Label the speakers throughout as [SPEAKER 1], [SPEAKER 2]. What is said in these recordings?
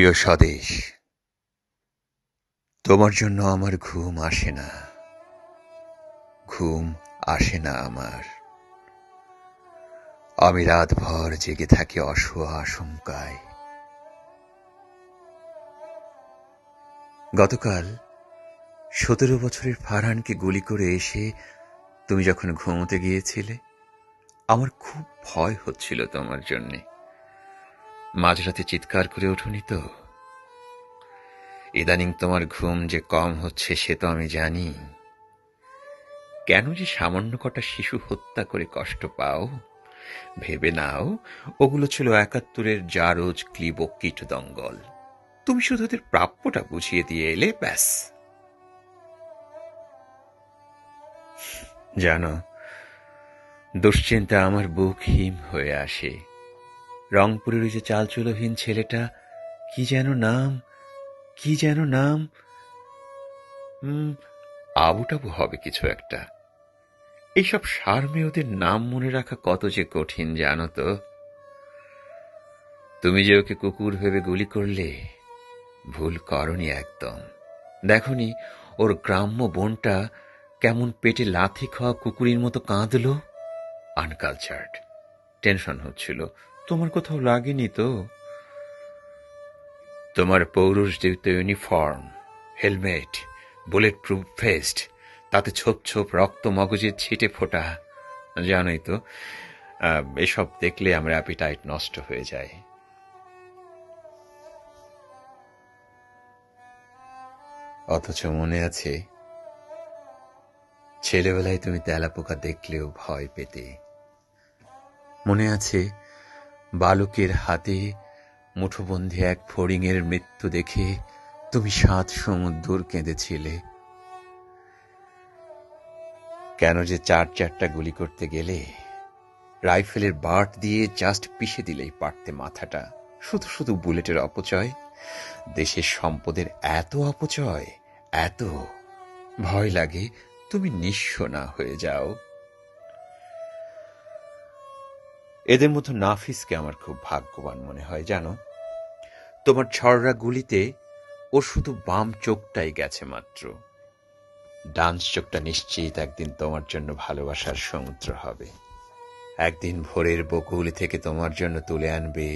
[SPEAKER 1] প্রিয় স্বদেশ, তোমার জন্য আমার ঘুম আসে না, ঘুম আসে না আমার। আমি রাতভর জেগে থাকি আশঙ্কায়। গতকাল 17 বছরের ফারহানকে গুলি করে এসে তুমি যখন ঘুমোতে গিয়েছিলে, আমার খুব ভয় হচ্ছিল তোমার জন্যে। মাঝরাতে চিৎকার করে ওঠোনি তো? ইদানিং তোমার ঘুম যে কম হচ্ছে সে তো আমি জানি। কেন যে সামান্য কটা শিশু হত্যা করে কষ্ট পাও, ভেবে নাও ওগুলো ছিল 71-এর জারজ ক্লিব ও কীট দঙ্গল। তুমি শুধু ওদের প্রাপ্যটা বুঝিয়ে দিয়ে এলে, ব্যাস। জানো, দুশ্চিন্তা আমার বুক হিম হয়ে আসে। রংপুরের ওই যে চালচুলোহীন ছেলেটা, কি যেন নাম, আবু টাবু হবে কিছু একটা। এইসব সারমে ওদের নাম মনে রাখা কত যে কঠিন জানো তো। তুমি যে ওকে কুকুর ভেবে গুলি করলে, ভুল করনি একদম। দেখনি ওর গ্রাম্য বোনটা কেমন পেটে লাথি খাওয়া কুকুরের মতো কাঁদলো? আনকালচার্ড। টেনশন হচ্ছিল। তোমার কোথাও লাগেনি তো? তোমার পৌরুষদীপ্ত uniform, helmet, bullet proof vest, তাতে ছোপ ছোপ রক্ত মগজের ছিটে ফোটা। জানোই তো, এসব দেখলে আমার অ্যাপিটাইট নষ্ট হয়ে যায়। অথচ মনে আছে, ছেলেবেলায় তুমি তেলাপোকা দেখলেও ভয় পেতে। মনে আছে, বালকের হাতে মুঠোবন্ধী এক ফড়িংয়ের মৃত্যু দেখে তুমি 7 সমুদ্র কেঁদেছিলে। কেন যে 4-4টা গুলি করতে গেলে? রাইফেলের বাট দিয়ে জাস্ট পিষে দিলেই পারতে মাথাটা। শুধু শুধু বুলেটের অপচয়। দেশের সম্পদের এত অপচয়, এত। ভয় লাগে তুমি নিঃস্ব না হয়ে যাও। এদের মতো নাফিসকে আমার খুব ভাগ্যবান মনে হয় জানো। তোমার ছড়রা গুলিতে ওর শুধু বাম চোখটাই গেছে মাত্র। ডান চোখটা নিশ্চিত একদিন তোমার জন্য ভালোবাসার সমুদ্র হবে। একদিন ভোরের বকুল থেকে তোমার জন্য তুলে আনবে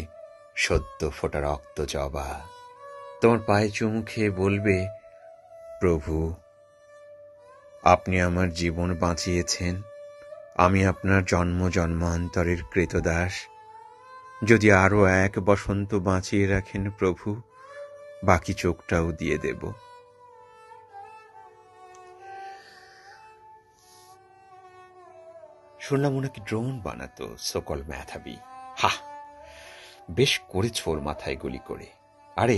[SPEAKER 1] সদ্য ফোটা রক্ত জবা। তোমার পায়ে চুমু খেয়ে বলবে, প্রভু, আপনি আমার জীবন বাঁচিয়েছেন, আমি আপনার জন্ম জন্মান্তরের কৃতদাস। যদি আরো এক বসন্ত বাঁচিয়ে রাখেন প্রভু, বাকি চোখটাও দিয়ে দেব। শুনলাম ওনাকে ড্রোন বানাতো সকল মেধাবী। হাহ, বেশ করেছ ওর মাথায় গুলি করে। আরে,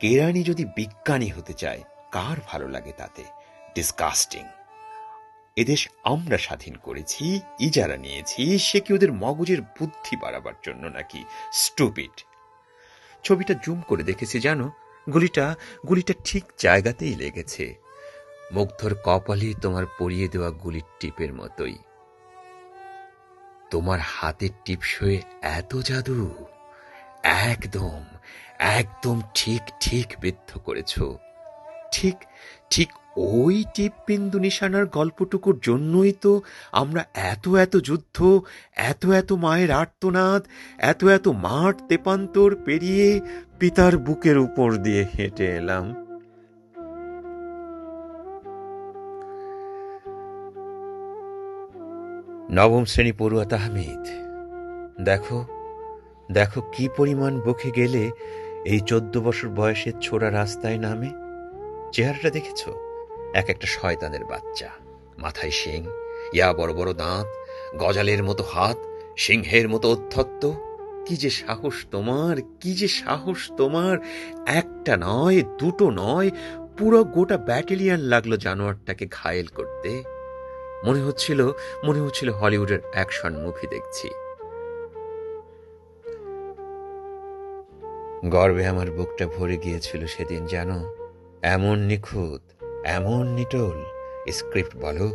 [SPEAKER 1] কেরানি যদি বিজ্ঞানী হতে চায়, কার ভালো লাগে তাতে? ডিসকাস্টিং। এদেশ আমরা স্বাধীন করেছি, ইজারা নিয়েছি, সে কি ওদের মগজের বুদ্ধি বাড়াবার জন্য নাকি? স্টুপিড। ছবিটা জুম করে দেখেছি জানো, গুলিটা ঠিক জায়গাতেই লেগেছে। মুগ্ধর কপালে তোমার পরিয়ে দেওয়া গুলির টিপের মতোই। তোমার হাতের টিপসয়ে এত জাদু। একদম একদম ঠিক ঠিক বিদ্ধ করেছ। ঠিক ঠিক ওই টিপ বিন্দু নিশানার গল্পটুকুর জন্যই তো আমরা এত এত যুদ্ধ, এত এত মায়ের আর্তনাদ, এত এত মাঠ তেপান্তর পেরিয়ে পিতার বুকের উপর দিয়ে হেঁটে এলাম। নবম শ্রেণী পড়ুয়া তাহমিদ, দেখো দেখো কি পরিমাণ বকে গেলে এই 14 বছর বয়সের ছোড়া রাস্তায় নামে। চেহারাটা দেখেছ? এক একটা শয়তানের বাচ্চা। মাথায় শিং, ইয়া বড় বড় দাঁত, গজালের মতো হাত, সিংহের মতো অধ্যত্ত। কি যে সাহস তোমার, কি যে সাহস তোমার! একটা নয়, দুটো নয়, পুরো গোটা ব্যাটালিয়ন লাগলো জানোয়ারটাকে ঘায়েল করতে। মনে হচ্ছিল হলিউডের অ্যাকশন মুভি দেখছি। গর্বে আমার বুকটা ভরে গিয়েছিল সেদিন জানো। এমন নিখুঁত, এমন নিটোল। স্ক্রিপ্ট বলো,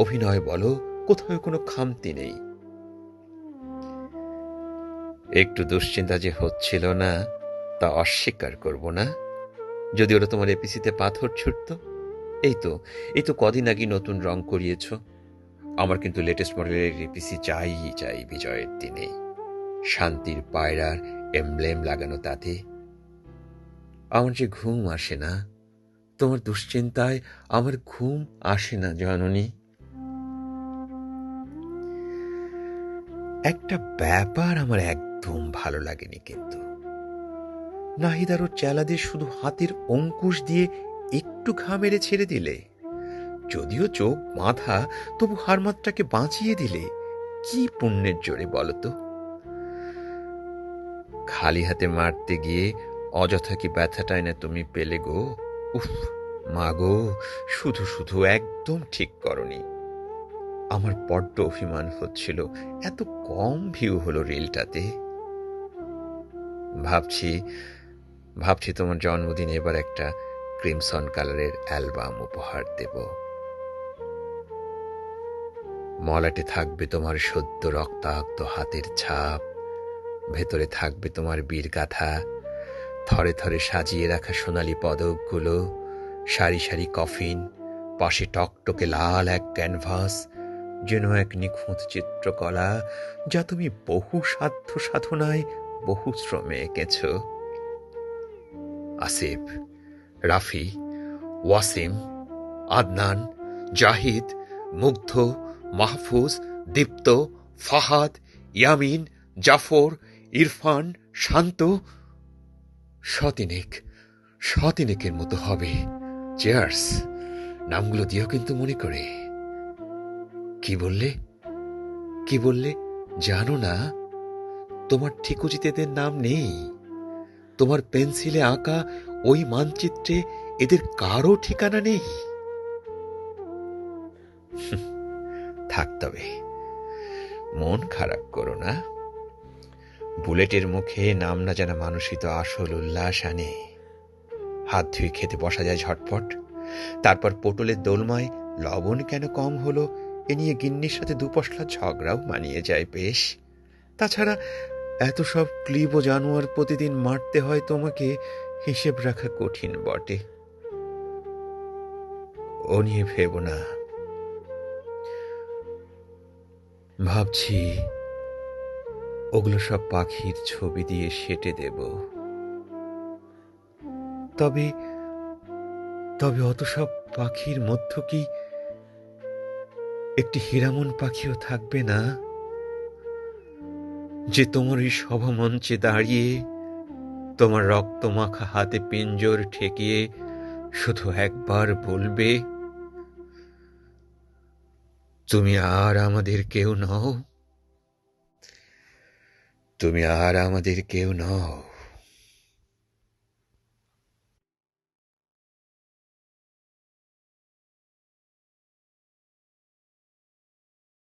[SPEAKER 1] অভিনয় বলো, কোথাও কোনো খামতি নেই। একটু দুশ্চিন্তা যে হচ্ছিল না তা অস্বীকার করব না। যদি ওরা তোমার এপিসিতে পাথর ছুটত। এই তো এই তো কদিন আগে নতুন রং করিয়েছ। আমার কিন্তু লেটেস্ট মডেলের এপিসি চাই বিজয়ের দিনে, শান্তির পায়রার এমব্লেম লাগানো তাতে। আমার যে ঘুম আসে না, তোমার দুশ্চিন্তায় আমার ঘুম আসে না জননী। একটা ব্যাপার আমার একদম ভালো লাগেনি কিন্তু, নাহিদার ও চেলাদের শুধু হাতের অঙ্কুশ দিয়ে একটু ঘা মেরে ছেড়ে দিলে। যদিও চোখ বাঁধা, তবু হারমাত্রাকে বাঁচিয়ে দিলে। কি পুণ্যের জোরে বলতো? খালি হাতে মারতে গিয়ে অযথা কি ব্যথাটাই না তুমি পেলে গো? উফ মা গো, শুধু শুধু একদম ঠিক করনি। আমার বড্ড অভিমান হচ্ছিল, এত কম ভিউ হলো রিলটাতে। ভাবছি ভাবছি তোমার জন্মদিনে এবার একটা ক্রিমসন কালারের অ্যালবাম উপহার দেব। মলাটে থাকবে তোমার সদ্য রক্তাক্ত হাতের ছাপ, ভেতরে থাকবে তোমার বীরগাথা, থরে থরে সাজিয়ে রাখা সোনালি পদকগুলো, সারি সারি কফিন, পাশে টকটকে লাল এক ক্যানভাস, যেন এক নিখুঁত চিত্রকলা, যা তুমি বহু সাধ্য সাধনায় বহু শ্রমে এঁকেছ। আসিফ, রাফি, ওয়াসিম, আদনান, জাহিদ, মুগ্ধ, মাহফুজ, দীপ্ত, ফাহাদ, ইয়ামিন, জাফর, ইরফান, শান্ত, শতিনেকের মতো হবে। চেয়ার্স। নামগুলো দিও কিন্তু মনে করে। কি বললে? কি বললে জানো না? তোমার ঠিকুজিতেদের নাম নেই। তোমার পেন্সিলে আঁকা ওই মানচিত্রে এদের কারো ঠিকানা নেই। থাক তবে, মন খারাপ করো না। বুলেটের মুখে নাম না জানা মানুষই তো আসল উল্লাস আনে। হাত ধুয়ে খেতে বসা যায় ঝটপট। তারপর পটলের দোলমায় লবণ কেন কম হলো এ নিয়ে গিন্নির সাথে দুপশলা ঝগড়াও মানিয়ে যায় বেশ। তাছাড়া এত সব ক্লিব ও জানোয়ার প্রতিদিন মারতে হয় তোমাকে, হিসেব রাখা কঠিন বটে। ও নিয়ে ভেবো না। ভাবছি ওগুলো সব পাখির ছবি দিয়ে সেঁটে দেব। তবে তবে অত সব পাখির মধ্য কি একটি হীরামন পাখিও থাকবে না, যে তোমার এই সভা মঞ্চে দাঁড়িয়ে তোমার রক্তমাখা হাতে পিঞ্জর ঠেকিয়ে শুধু একবার বলবে, তুমি আর আমাদের কেউ নও, তুমি আর আমাদের কেউ নও।